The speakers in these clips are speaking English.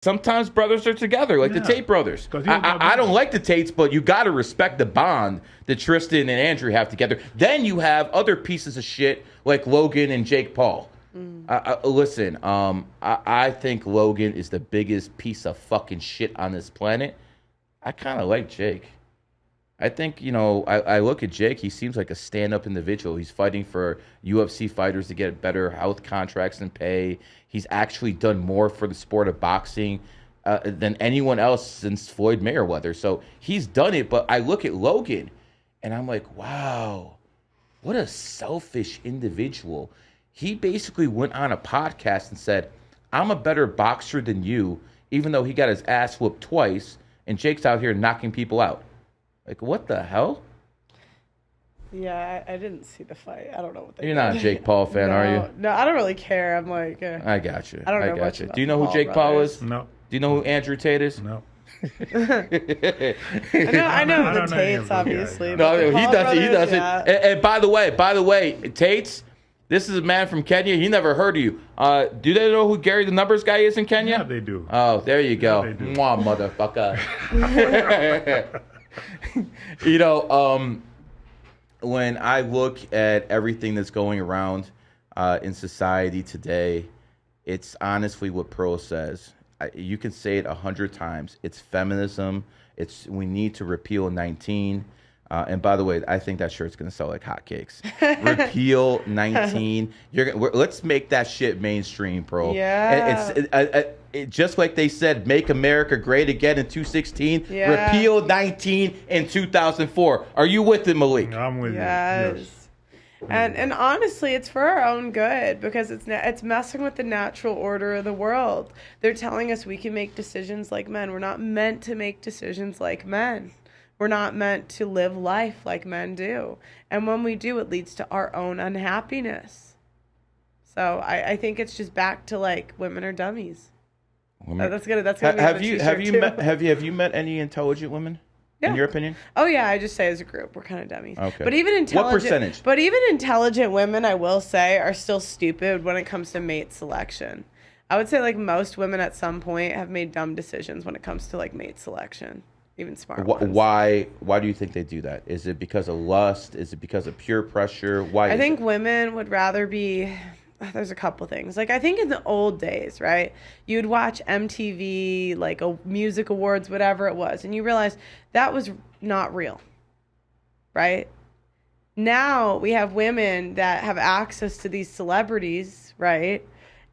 Sometimes brothers are together, like the Tate brothers. I don't like the Tates, but you got to respect the bond that Tristan and Andrew have together. Then you have other pieces of shit like Logan and Jake Paul. Listen, I think Logan is the biggest piece of fucking shit on this planet. I kind of like Jake. I think, I look at Jake, he seems like a stand-up individual. He's fighting for UFC fighters to get better health contracts and pay. He's actually done more for the sport of boxing than anyone else since Floyd Mayweather. So he's done it, but I look at Logan, and I'm like, wow, what a selfish individual. He basically went on a podcast and said, I'm a better boxer than you, even though he got his ass whooped twice, and Jake's out here knocking people out. Like, what the hell? Yeah, I didn't see the fight. I don't know what they You're did. not a Jake Paul fan, are you? No, I don't really care. I'm like... I got you. I don't know much about Do you know who Jake Paul is? No. Do you know who Andrew Tate is? No. I know the Tates, obviously. No, he does it. He does yeah. it. And by the way, Tates, this is a man from Kenya. He never heard of you. Do they know who Gary the Numbers guy is in Kenya? Yeah, they do. Oh, there you go. Yeah, they do. Mwah, motherfucker. When I look at everything that's going around in society today, it's honestly what Pearl says. You can say it 100 times. It's feminism. We need to repeal 19. And by the way, I think that shirt's gonna sell like hotcakes. Repeal 19. Let's make that shit mainstream, Pearl. Yeah. It's just like they said, make America great again in 2016. Yeah. Repeal 19 in 2004. Are you with it, Malik? I'm with you. Yes. And honestly, it's for our own good because it's messing with the natural order of the world. They're telling us we can make decisions like men. We're not meant to make decisions like men. We're not meant to live life like men do. And when we do, it leads to our own unhappiness. So I think it's just back to like women are dummies. That's gonna have you met any intelligent women? Yeah. In your opinion? Oh yeah, I just say as a group we're kind of dummies. Okay. But even intelligent, what percentage? But even intelligent women, I will say, are still stupid when it comes to mate selection. I would say like most women at some point have made dumb decisions when it comes to like mate selection. Even smart ones. Why do you think they do that? Is it because of lust? Is it because of peer pressure? Why? I think women would rather be. There's a couple things. Like I think in the old days, right? You'd watch MTV, like a music awards, whatever it was, and you realize that was not real, right? Now we have women that have access to these celebrities, right?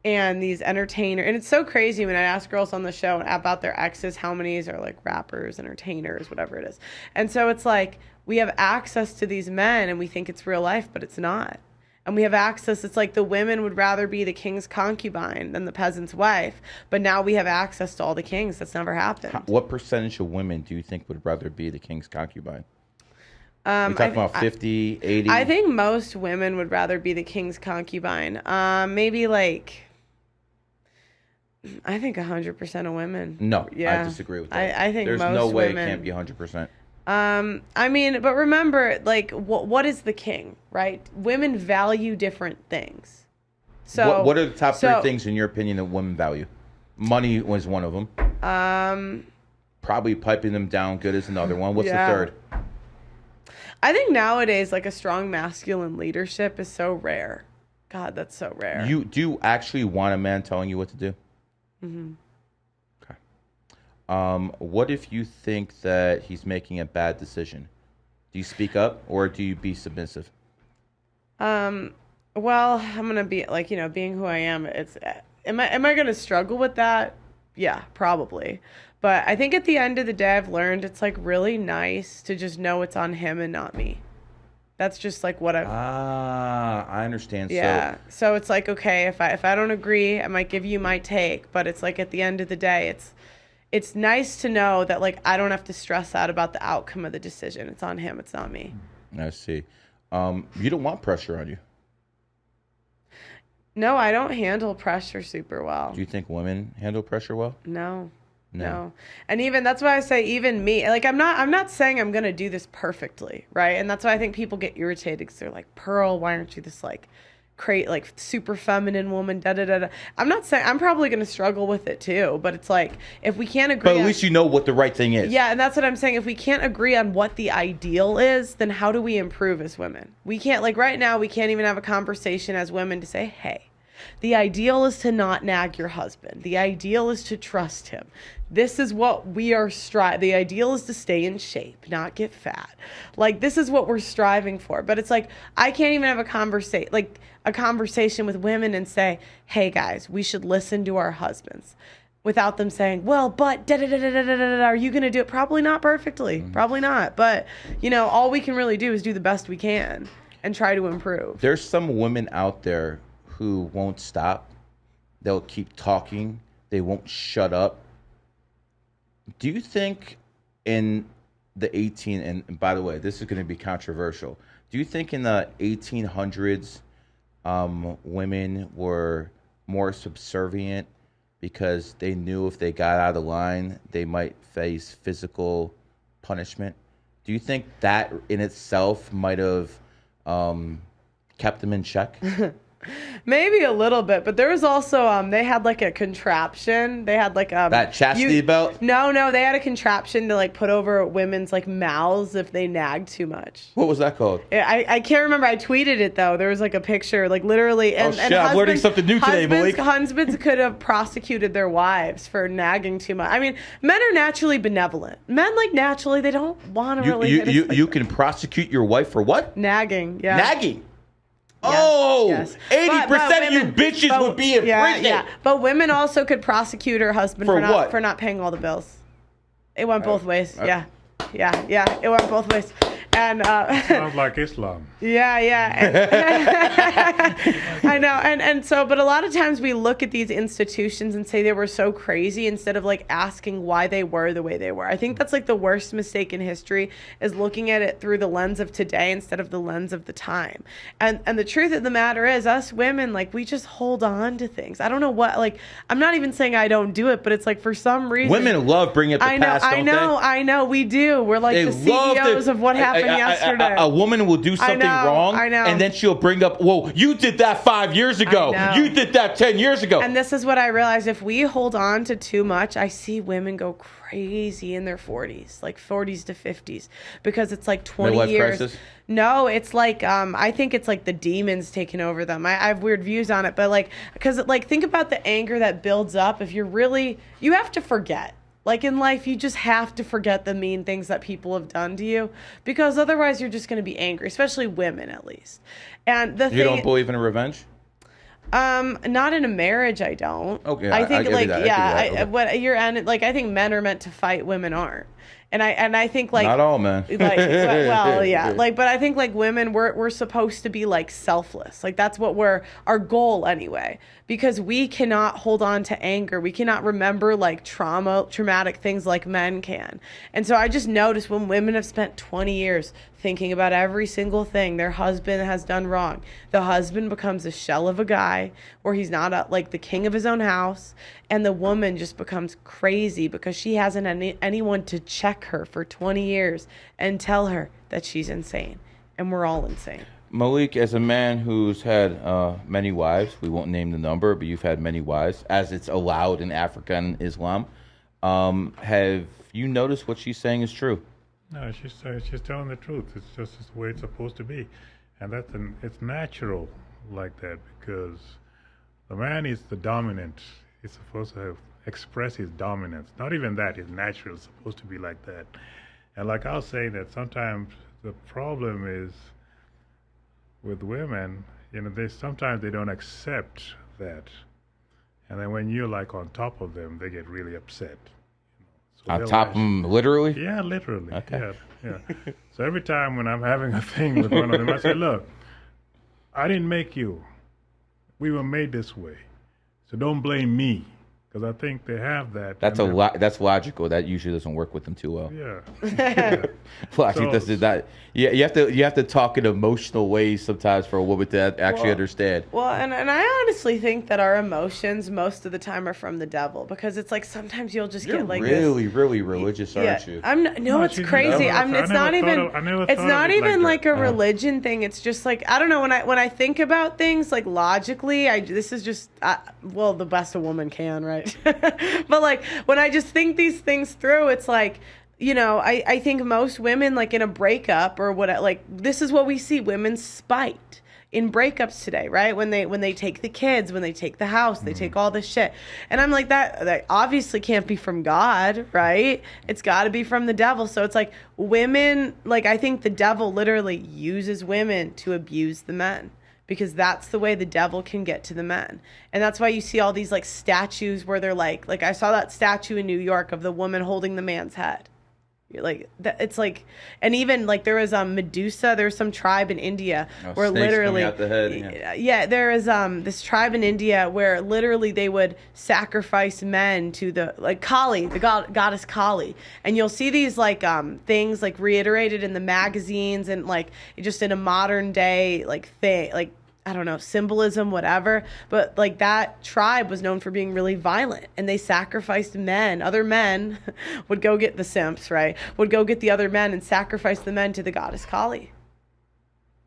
And these entertainers. And it's so crazy when I ask girls on the show about their exes, how many are like rappers, entertainers, whatever it is. And so it's like we have access to these men and we think it's real life, but it's not. And we have access. It's like the women would rather be the king's concubine than the peasant's wife. But now we have access to all the kings. That's never happened. What percentage of women do you think would rather be the king's concubine? We're talking about 50, 80? I think most women would rather be the king's concubine. Maybe like... I think 100% of women. No, yeah. I disagree with that. I think there's most no way women, it can't be 100%. I mean, but remember, like, what is the king, right? Women value different things. So what are the top three things in your opinion that women value? Money was one of them. Probably piping them down good is another one. What's the third? I think nowadays, like a strong masculine leadership is so rare. God, that's so rare. You do actually want a man telling you what to do? Mm-hmm. Okay. What if you think that he's making a bad decision? Do you speak up or do you be submissive? Well, I'm gonna be like, being who I am. Am I gonna struggle with that? Yeah, probably. But I think at the end of the day, I've learned it's like really nice to just know it's on him and not me. That's just like what I understand. Yeah. So it's like, okay, if I don't agree, I might give you my take, but it's like at the end of the day, it's nice to know that like I don't have to stress out about the outcome of the decision. It's on him, it's not me. I see. You don't want pressure on you. No, I don't handle pressure super well. Do you think women handle pressure well? No. And even that's why I say even me, like I'm not saying I'm going to do this perfectly, right? And that's why I think people get irritated because they're like, Pearl, why aren't you this like like super feminine woman, da da da da. I'm not saying I'm probably going to struggle with it too, but it's like if we can't agree. But at least you know what the right thing is. Yeah, and that's what I'm saying. If we can't agree on what the ideal is, then how do we improve as women? We can't, like right now, we can't even have a conversation as women to say, hey, the ideal is to not nag your husband. The ideal is to trust him. This is what we are the ideal is to stay in shape, not get fat. Like, this is what we're striving for. But it's like, I can't even have a conversation with women and say, hey guys, we should listen to our husbands, without them saying, well, but are you going to do it? Probably not perfectly. Probably not. But, all we can really do is do the best we can and try to improve. There's some women out there who won't stop. They'll keep talking. They won't shut up. Do you think in the and by the way, this is going to be controversial. Do you think in the 1800s, women were more subservient because they knew if they got out of line, they might face physical punishment? Do you think that in itself might have kept them in check? Maybe a little bit, but there was also they had like a contraption. They had like that chastity belt. No, they had a contraption to like put over women's like mouths if they nagged too much. What was that called? I can't remember. I tweeted it though. There was like a picture, like literally. And, shit! I'm learning something new today, Malik. Husbands could have prosecuted their wives for nagging too much. I mean, men are naturally benevolent. Men like naturally they don't want to really. You can prosecute your wife for what? Nagging. Yeah. Nagging. Yes. 80% of you bitches would be in prison. Yeah. But women also could prosecute her husband for not paying all the bills. It went both ways. Yeah. It went both ways. And sounds like Islam. Yeah. I know. And so, but a lot of times we look at these institutions and say they were so crazy instead of like asking why they were the way they were. I think that's like the worst mistake in history, is looking at it through the lens of today instead of the lens of the time. And the truth of the matter is, us women, like, we just hold on to things. I don't know what, like, I'm not even saying I don't do it, but it's like for some reason. Women love bringing up the past, don't they? I know, we do. We're like the CEOs of what happened yesterday. A woman will do something wrong, and then she'll bring up, whoa, you did that 5 years ago. You did that 10 years ago. And this is what I realized. If we hold on to too much, I see women go crazy in their 40s, like 40s to 50s, because it's like 20 midlife years. Crisis? No, it's like, I think it's like the demons taking over them. I have weird views on it, but like, because like, think about the anger that builds up. If you have to forget. Like in life, you just have to forget the mean things that people have done to you, because otherwise you're just going to be angry, especially women at least. And you don't believe in revenge? Not in a marriage, I don't. Okay, I think I think men are meant to fight, women aren't. And I think like not all men. Like well, yeah. Like, but I think like women, we're supposed to be like selfless. Like that's what our goal anyway. Because we cannot hold on to anger. We cannot remember like traumatic things like men can. And so I just noticed when women have spent 20 years thinking about every single thing their husband has done wrong, the husband becomes a shell of a guy where he's not like the king of his own house, and the woman just becomes crazy because she hasn't anyone to check her for 20 years and tell her that she's insane. And we're all insane. Malik, as a man who's had many wives, we won't name the number, but you've had many wives, as it's allowed in Africa and Islam. Have you noticed what she's saying is true? No, she's telling the truth. It's just the way it's supposed to be, and it's natural like that, because the man is the dominant. He's supposed to express his dominance. Not even that is natural. It's supposed to be like that. And like I was saying, that sometimes the problem is with women, sometimes they don't accept that, and then when you're like on top of them, they get really upset. So on top of them, literally? Yeah, literally. Okay. Yeah. So every time when I'm having a thing with one of them, I say, look, I didn't make you. We were made this way. So don't blame me, because I think they have that. That's that's logical. That usually doesn't work with them too well. Yeah. Logic does not. Yeah, you have to talk in emotional ways sometimes for a woman to actually understand. Well, and I honestly think that our emotions most of the time are from the devil, because it's like sometimes you'll just get like really religious, aren't you? It's crazy. It's not even like a religion thing. It's just like, I don't know, when I think about things like logically, this is just the best a woman can, right? But like when I just think these things through, it's like, you know, I think most women, like in a breakup or what, like this is what we see, women spite in breakups today, right? When they take the kids, when they take the house, they take all this shit. And I'm like, that obviously can't be from God, right? It's got to be from the devil. So it's like women, like I think the devil literally uses women to abuse the men, because that's the way the devil can get to the men. And that's why you see all these like statues where they're like I saw that statue in New York of the woman holding the man's head. You're like that, it's like, and even like there was Medusa, there's some tribe in India where literally out the head, there is this tribe in India where literally they would sacrifice men to the like Kali, the goddess Kali. And you'll see these like things like reiterated in the magazines and like just in a modern day like thing, like I don't know, symbolism, whatever. But like that tribe was known for being really violent, and they sacrificed men. Other men would go get the simps, right? Would go get the other men and sacrifice the men to the goddess Kali.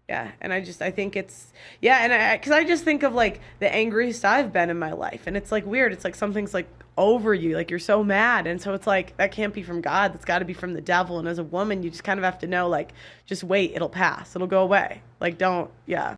Yeah, and I think it's, because I just think of like the angriest I've been in my life, and it's like weird. It's like something's like over you, like you're so mad, and so it's like that can't be from God. That's got to be from the devil. And as a woman, you just kind of have to know, like, just wait, it'll pass, it'll go away. Like, don't,